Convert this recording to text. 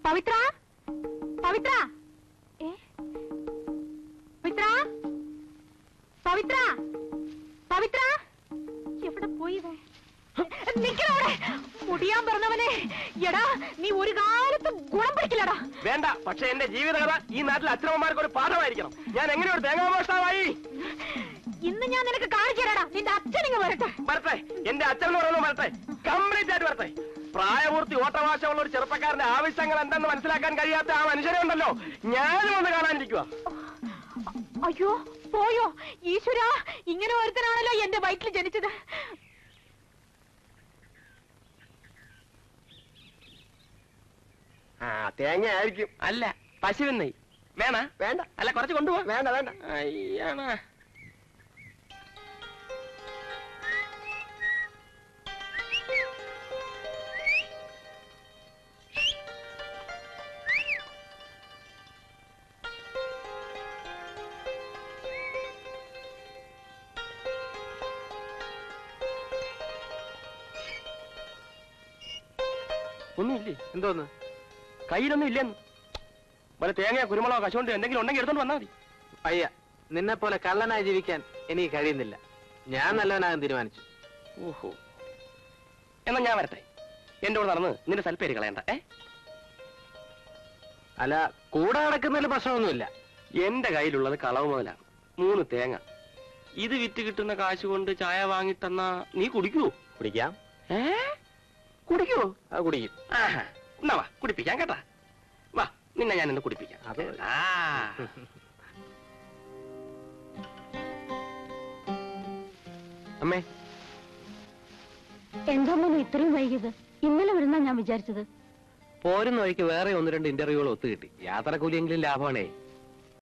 പവിത്ര, പവിത്ര, പവിത്ര, പവിത്ര, പവിത്ര, എവിടെ പോയി? നിക്കണവിടെ, മുടിയാൻ പറഞ്ഞവനെ. എടാ, നീ ഒരു കാലത്ത് ഗുണം പിടിക്കില്ലടാ. വേണ്ട, പക്ഷെ എന്റെ ജീവിതകഥ ഈ നാട്ടിലെ അച്ഛനമ്മമാർക്ക് ഒരു പാഠമായിരിക്കണം. ഞാൻ എങ്ങനെ ഒരു തേങ്ങാമോഷ്ടാവായി? ഇന്ന് ഞാൻ നിനക്ക് കാണിച്ചു തരാടാ. നിന്റെ അച്ഛനിങ്ങ് വരട്ടെ. വരട്ടെ, എന്റെ അച്ഛൻ പറയുന്നത് വരട്ടെ, കംപ്ലീറ്റ് ആയിട്ട് വരട്ടെ. പ്രായപൂർത്തി ഓട്ടവാശമുള്ള ഒരു ചെറുപ്പക്കാരന്റെ ആവശ്യങ്ങൾ എന്തെന്ന് മനസ്സിലാക്കാൻ കഴിയാത്ത ആ മനുഷ്യനെ ഉണ്ടല്ലോ, ഞാനും ഒന്ന് കാണാനിരിക്കുക. അയ്യോ, പോയോ ഈശ്വര, ഇങ്ങനെ ഒരുത്തനാണല്ലോ എന്റെ വയറ്റിൽ ജനിച്ചത്. തേങ്ങ ആയിരിക്കും. അല്ല, പശുവിൻ നെയ്. വേണ? വേണ്ട. അല്ല, കുറച്ച് കൊണ്ടുപോവാ. വേണ്ട വേണ്ട. അയ്യാണ്. ഒന്നുമില്ലേ? എന്തോന്ന്? കയ്യിലൊന്നും ഇല്ലെന്ന്. വല്ല തേങ്ങ, കുരുമുളകോ, കശുവണ്ടി എന്തെങ്കിലും ഉണ്ടെങ്കിൽ എടുത്തോണ്ട് വന്നാൽ മതി. അയ്യ, നിന്നെ പോലെ കള്ളനായി ജീവിക്കാൻ എനിക്ക് കഴിയുന്നില്ല. ഞാൻ നല്ലവനാകാൻ തീരുമാനിച്ചു. ഓഹോ, എന്നാ ഞാൻ വരട്ടെ. എന്റെ കൂടെ നടന്ന് നിന്റെ സൽപ്പേര് കളയണ്ട. അല്ല, കൂടെ നടക്കുന്നതിൽ പ്രശ്നമൊന്നുമില്ല. എന്റെ കയ്യിലുള്ളത് കളവ് മുതലാണ്. 3 തേങ്ങ. ഇത് വിറ്റ് കിട്ടുന്ന കാശ് കൊണ്ട് ചായ വാങ്ങിത്തന്നാ നീ കുടിക്കുവോ? കുടിക്കാം. കുടിക്കുവോ? അത് കുടിക്കും. എന്നാ വാ, കുടിപ്പിക്കാം കേട്ടാ. വാ, നിന്നെ ഞാൻ എന്നെ കുടിപ്പിക്കാം. അമ്മേ, എന്താ മോനെ ഇത്രയും വൈകിയത്? ഇന്നലെ വരുന്നാ ഞാൻ വിചാരിച്ചത്. പോരുന്ന വഴിക്ക് വേറെ 1-2 ഇന്റർവ്യൂകൾ ഒത്തുകിട്ടി. യാത്രക്കൂലിയെങ്കിലും ലാഭമാണേ.